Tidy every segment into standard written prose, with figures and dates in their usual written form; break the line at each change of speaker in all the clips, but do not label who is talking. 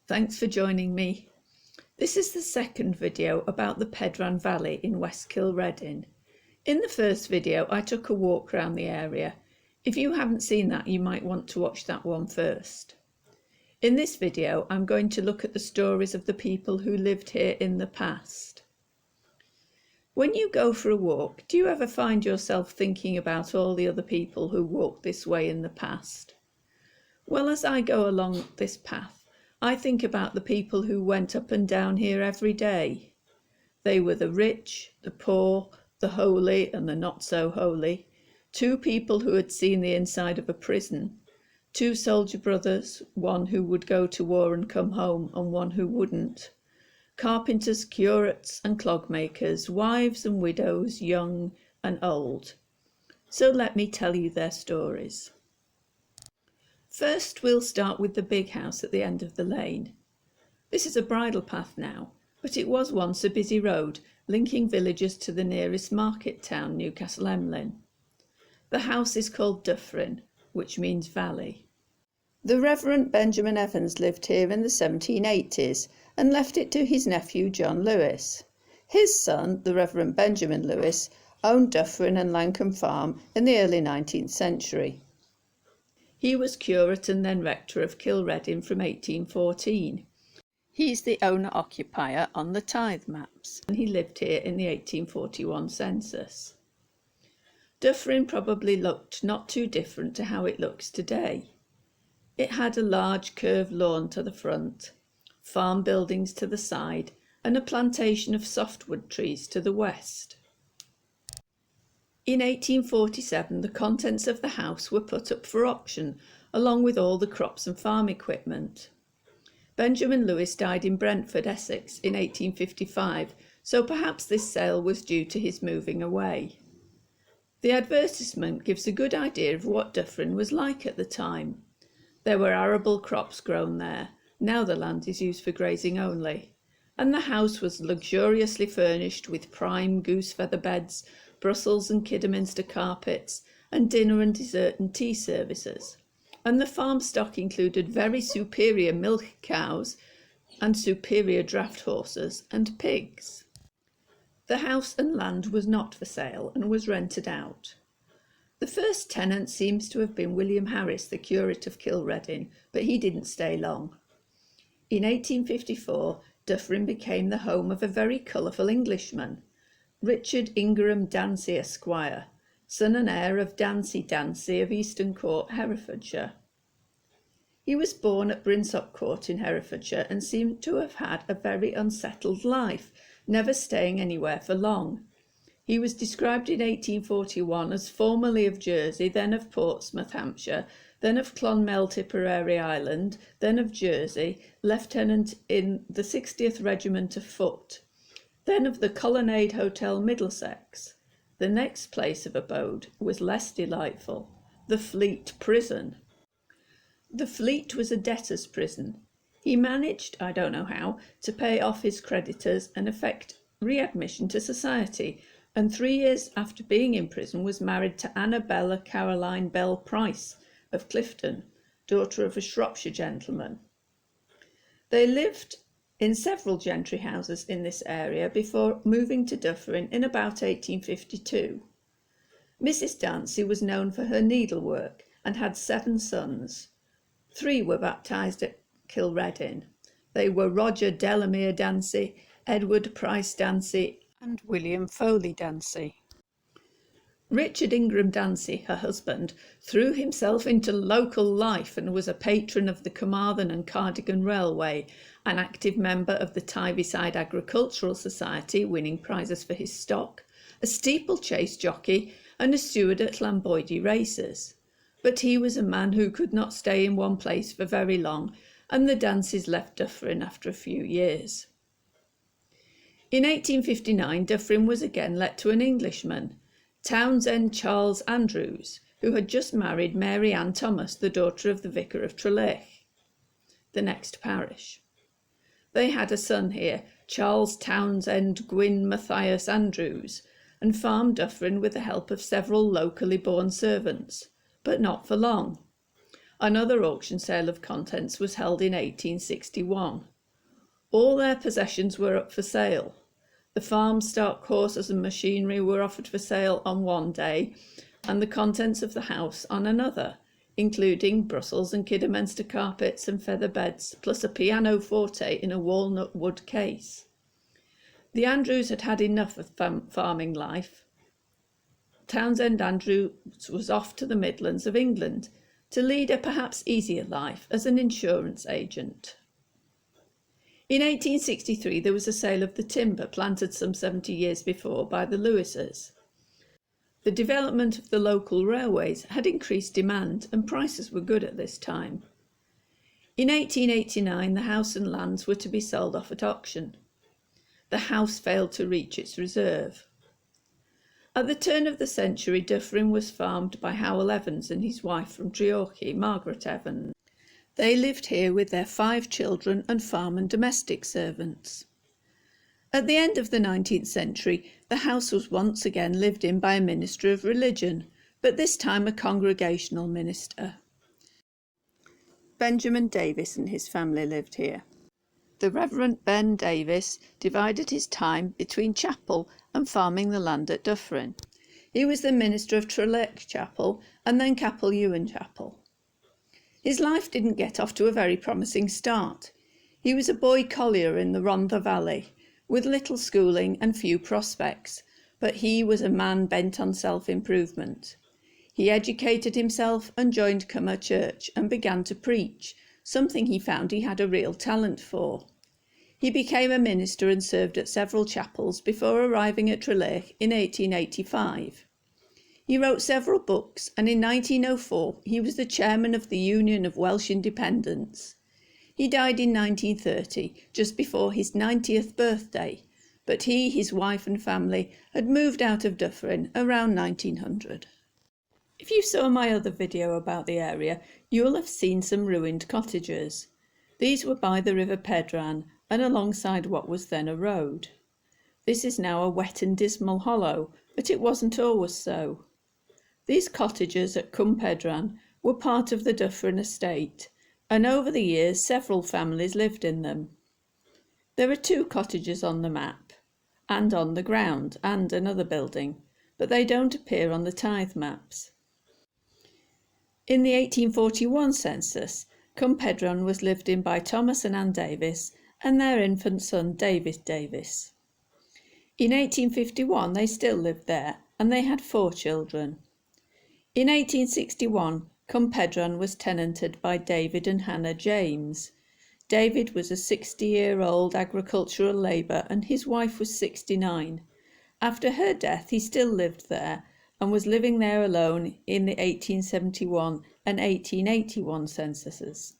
Thanks for joining me. This is the second video about the Cwmpedran Valley in West Cilrhedyn. In the first video I took a walk around the area. If you haven't seen that, you might want to watch that one first. In this video I'm going to look at the stories of the people who lived here in the past. When you go for a walk, do you ever find yourself thinking about all the other people who walked this way in the past? Well, as I go along this path, I think about the people who went up and down here every day. They were the rich, the poor, the holy and the not so holy, two people who had seen the inside of a prison, two soldier brothers, one who would go to war and come home and one who wouldn't, carpenters, curates and clogmakers, wives and widows, young and old. So let me tell you their stories. First, we'll start with the big house at the end of the lane. This is a bridle path now, but it was once a busy road linking villages to the nearest market town, Newcastle Emlyn. The house is called Dyffryn, which means valley. The Reverend Benjamin Evans lived here in the 1780s and left it to his nephew John Lewis. His son, the Reverend Benjamin Lewis, owned Dyffryn and Langham Farm in the early 19th century. He was curate and then rector of Cilrhedyn from 1814. He's the owner-occupier on the tithe maps, and he lived here in the 1841 census. Dyffryn probably looked not too different to how it looks today. It had a large curved lawn to the front, farm buildings to the side, and a plantation of softwood trees to the west. In 1847, the contents of the house were put up for auction, along with all the crops and farm equipment. Benjamin Lewis died in Brentford, Essex, in 1855, so perhaps this sale was due to his moving away. The advertisement gives a good idea of what Dyffryn was like at the time. There were arable crops grown there. Now the land is used for grazing only, and the house was luxuriously furnished with prime goose feather beds, Brussels and Kidderminster carpets, and dinner and dessert and tea services. And the farm stock included very superior milk cows and superior draught horses and pigs. The house and land was not for sale and was rented out. The first tenant seems to have been William Harris, the curate of Cilrhedyn, but he didn't stay long. In 1854, Dyffryn became the home of a very colourful Englishman, Richard Ingram Dancy, Esquire, son and heir of Dancy of Easton Court, Herefordshire. He was born at Brinsop Court in Herefordshire and seemed to have had a very unsettled life, never staying anywhere for long. He was described in 1841 as formerly of Jersey, then of Portsmouth, Hampshire, then of Clonmel, Tipperary Island, then of Jersey, lieutenant in the 60th Regiment of Foot, then of the Colonnade Hotel, Middlesex. The next place of abode was less delightful, the Fleet Prison. The Fleet was a debtor's prison. He managed, I don't know how, to pay off his creditors and effect readmission to society, and 3 years after being in prison was married to Annabella Caroline Bell Price of Clifton, daughter of a Shropshire gentleman. They lived in several gentry houses in this area before moving to Dyffryn in about 1852. Mrs. Dancy was known for her needlework and had 7 sons. 3 were baptised at Cilrhedyn. They were Roger Delamere Dancy, Edward Price Dancy and William Foley Dancy. Richard Ingram Dancy, her husband, threw himself into local life and was a patron of the Carmarthen and Cardigan Railway, an active member of the Tyneside Agricultural Society, winning prizes for his stock, a steeplechase jockey and a steward at Llanboidy races. But he was a man who could not stay in one place for very long, and the Dancys left Dyffryn after a few years. In 1859, Dyffryn was again let to an Englishman, Townsend Charles Andrews, who had just married Mary Ann Thomas, the daughter of the Vicar of Trelech, the next parish. They had a son here, Charles Townsend Gwyn Matthias Andrews, and farmed Dyffryn with the help of several locally born servants, but not for long. Another auction sale of contents was held in 1861. All their possessions were up for sale. The farm stock, horses and machinery were offered for sale on one day, and the contents of the house on another, including Brussels and Kidderminster carpets and feather beds, plus a pianoforte in a walnut wood case. The Andrews had had enough of farming life. Townsend Andrews was off to the Midlands of England to lead a perhaps easier life as an insurance agent. In 1863 there was a sale of the timber planted some 70 years before by the Lewises. The development of the local railways had increased demand and prices were good at this time. In 1889 the house and lands were to be sold off at auction. The house failed to reach its reserve. At the turn of the century, Dyffryn was farmed by Howell Evans and his wife from Treorchy, Margaret Evans. They lived here with their 5 children and farm and domestic servants. At the end of the 19th century, the house was once again lived in by a minister of religion, but this time a Congregational minister. Benjamin Davis and his family lived here. The Reverend Ben Davis divided his time between chapel and farming the land at Dyffryn. He was the minister of Cilrhedyn Chapel and then Capel Ewan Chapel. His life didn't get off to a very promising start. He was a boy collier in the Rhondda Valley, with little schooling and few prospects, but he was a man bent on self-improvement. He educated himself and joined Cummer Church and began to preach, something he found he had a real talent for. He became a minister and served at several chapels before arriving at Treorchy in 1885. He wrote several books, and in 1904 he was the chairman of the Union of Welsh Independents. He died in 1930, just before his 90th birthday, but he, his wife and family had moved out of Dyffryn around 1900. If you saw my other video about the area, you'll have seen some ruined cottages. These were by the River Pedran and alongside what was then a road. This is now a wet and dismal hollow, but it wasn't always so. These cottages at Cwmpedran were part of the Dyffryn estate, and over the years several families lived in them. There are 2 cottages on the map, and on the ground, and another building, but they don't appear on the tithe maps. In the 1841 census, Cwmpedran was lived in by Thomas and Ann Davis and their infant son David Davis. In 1851 they still lived there, and they had 4 children. In 1861, Cwmpedran was tenanted by David and Hannah James. David was a 60-year-old agricultural labourer and his wife was 69. After her death he still lived there and was living there alone in the 1871 and 1881 censuses.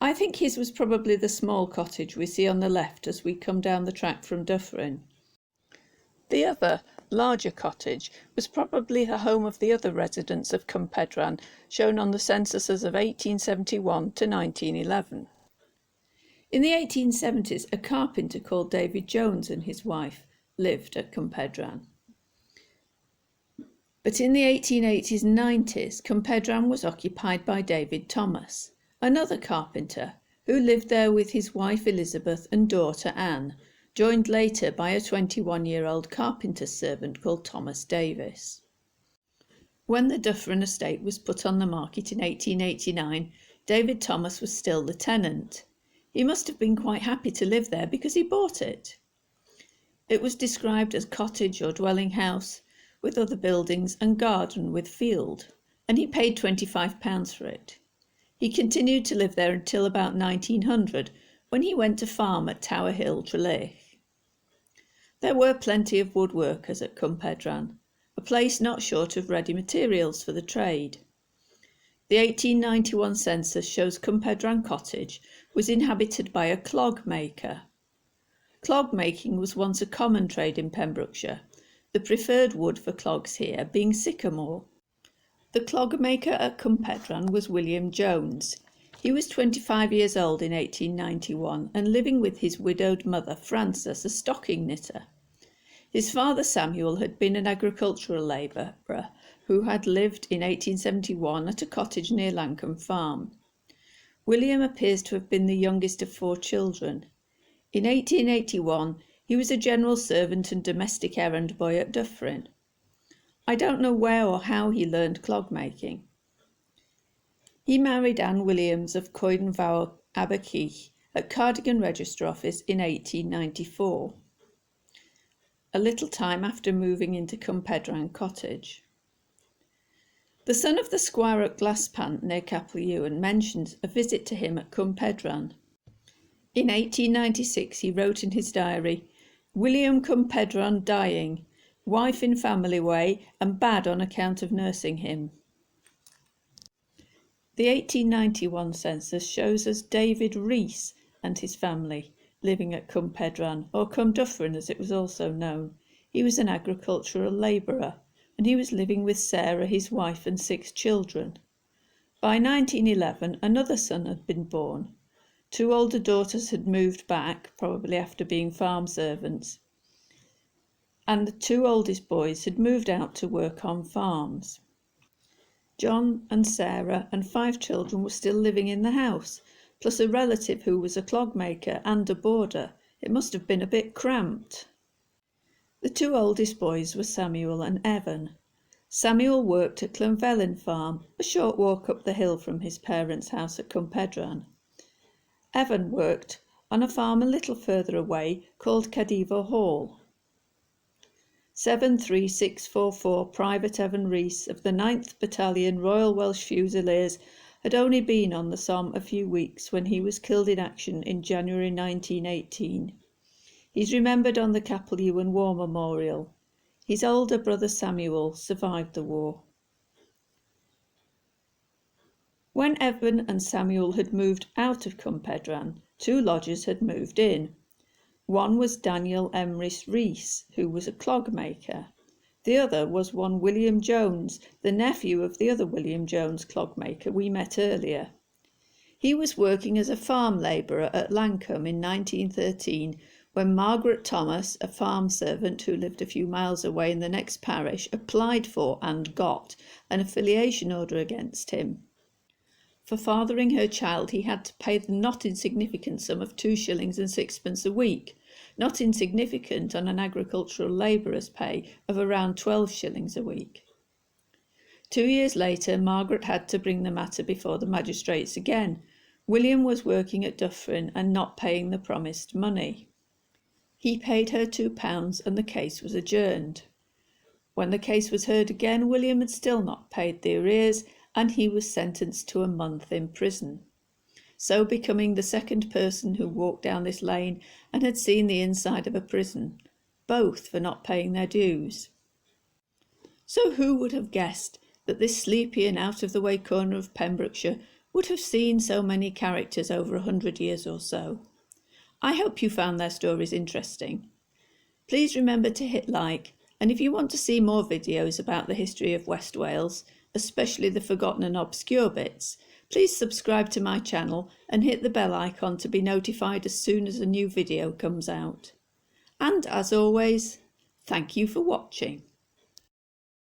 I think his was probably the small cottage we see on the left as we come down the track from Dyffryn. The other, larger cottage was probably the home of the other residents of Cwmpedran, shown on the censuses of 1871 to 1911. In the 1870s, a carpenter called David Jones and his wife lived at Cwmpedran. But in the 1880s and 90s, Cwmpedran was occupied by David Thomas, another carpenter, who lived there with his wife Elizabeth and daughter Anne, joined later by a 21-year-old carpenter's servant called Thomas Davis. When the Dyffryn estate was put on the market in 1889, David Thomas was still the tenant. He must have been quite happy to live there because he bought it. It was described as cottage or dwelling house, with other buildings and garden with field, and he paid £25 for it. He continued to live there until about 1900, when he went to farm at Tower Hill, Treorchy. There were plenty of woodworkers at Cwmpedran, a place not short of ready materials for the trade. The 1891 census shows Cwmpedran Cottage was inhabited by a clogmaker. Clog making was once a common trade in Pembrokeshire, the preferred wood for clogs here being sycamore. The clogmaker at Cwmpedran was William Jones. He was 25 years old in 1891 and living with his widowed mother Frances, a stocking knitter. His father Samuel had been an agricultural labourer who had lived in 1871 at a cottage near Langham Farm. William appears to have been the youngest of 4 children. In 1881 he was a general servant and domestic errand boy at Dyffryn. I don't know where or how he learned clogmaking. He married Anne Williams of Coeden Vawr, Aberkeith, at Cardigan Register Office in 1894, a little time after moving into Cwmpedran cottage. The son of the squire at Glaspant near Capel Ewan mentions a visit to him at Cwmpedran. In 1896 he wrote in his diary, "William Cwmpedran dying, wife in family way and bad on account of nursing him." The 1891 census shows us David Rees and his family living at Cwmpedran, or Cwmdyffryn as it was also known. He was an agricultural labourer, and he was living with Sarah, his wife, and 6 children. By 1911 another son had been born. 2 older daughters had moved back, probably after being farm servants, and the 2 oldest boys had moved out to work on farms. John and Sarah and 5 children were still living in the house, plus a relative who was a clogmaker and a boarder. It must have been a bit cramped. The 2 oldest boys were Samuel and Evan. Samuel worked at Cilrhedyn farm, a short walk up the hill from his parents' house at Cwmpedran. Evan worked on a farm a little further away called Cadivo Hall. 73644 Private Evan Rees of the 9th Battalion Royal Welsh Fusiliers had only been on the Somme a few weeks when he was killed in action in January 1918. He's remembered on the Capel Ewan War Memorial. His older brother Samuel survived the war. When Evan and Samuel had moved out of Cwmpedran, 2 lodgers had moved in. One was Daniel Emrys Rees, who was a clogmaker. The other was one William Jones, the nephew of the other William Jones clogmaker we met earlier. He was working as a farm labourer at Langham in 1913 when Margaret Thomas, a farm servant who lived a few miles away in the next parish, applied for and got an affiliation order against him. For fathering her child he had to pay the not insignificant sum of 2 shillings and 6pence a week, not insignificant on an agricultural labourer's pay of around 12 shillings a week. 2 years later, Margaret had to bring the matter before the magistrates again. William was working at Dyffryn and not paying the promised money. He paid her £2 and the case was adjourned. When the case was heard again, William had still not paid the arrears and he was sentenced to a month in prison, so becoming the 2nd person who walked down this lane and had seen the inside of a prison, both for not paying their dues. So who would have guessed that this sleepy and out-of-the-way corner of Pembrokeshire would have seen so many characters over 100 years or so? I hope you found their stories interesting. Please remember to hit like, and if you want to see more videos about the history of West Wales, especially the forgotten and obscure bits, please subscribe to my channel and hit the bell icon to be notified as soon as a new video comes out. And as always, thank you for watching.